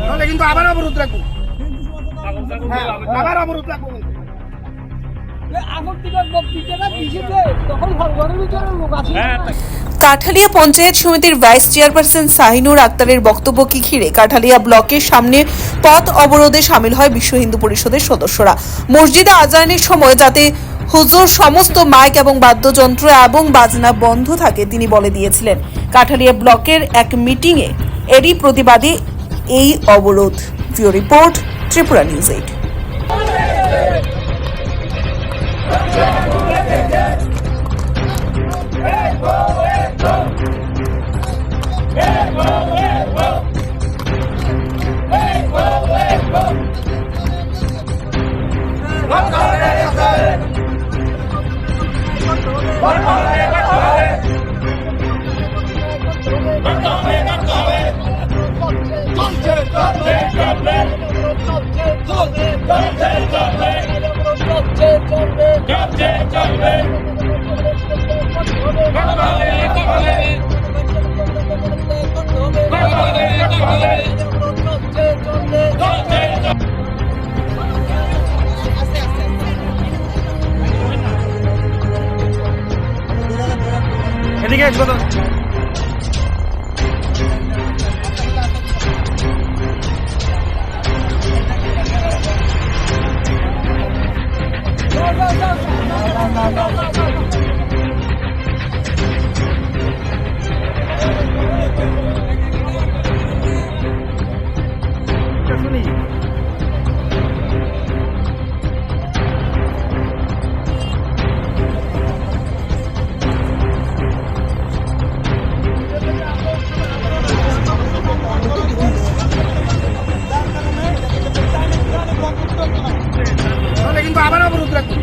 তাহলে কিন্তু আবার অবরোধ রাখবো। হ্যাঁ, আবার অবরোধ রাখবো। কাঠালিয়া পঞ্চায়েত সমিতির ভাইস চেয়ারপারসন শাহিনুর আক্তারের বক্তব্যকে ঘিরে কাঠালিয়া ব্লকের সামনে পথ অবরোধে সামিল হয় বিশ্ব হিন্দু পরিষদের সদস্যরা। মসজিদে আজানের সময় যাতে হুজুর সমস্ত মাইক এবং বাদ্যযন্ত্র এবং বাজনা বন্ধ থাকে তিনি বলে দিয়েছিলেন। কাঠালিয়া ব্লকের এক মিটিংয়ে এরই প্রতিবাদে এই অবরোধ। Video report, Tripura news 8। এদিকে আসবো তো। শুনি তাহলে কিন্তু আবার অবরোধ রাখবো।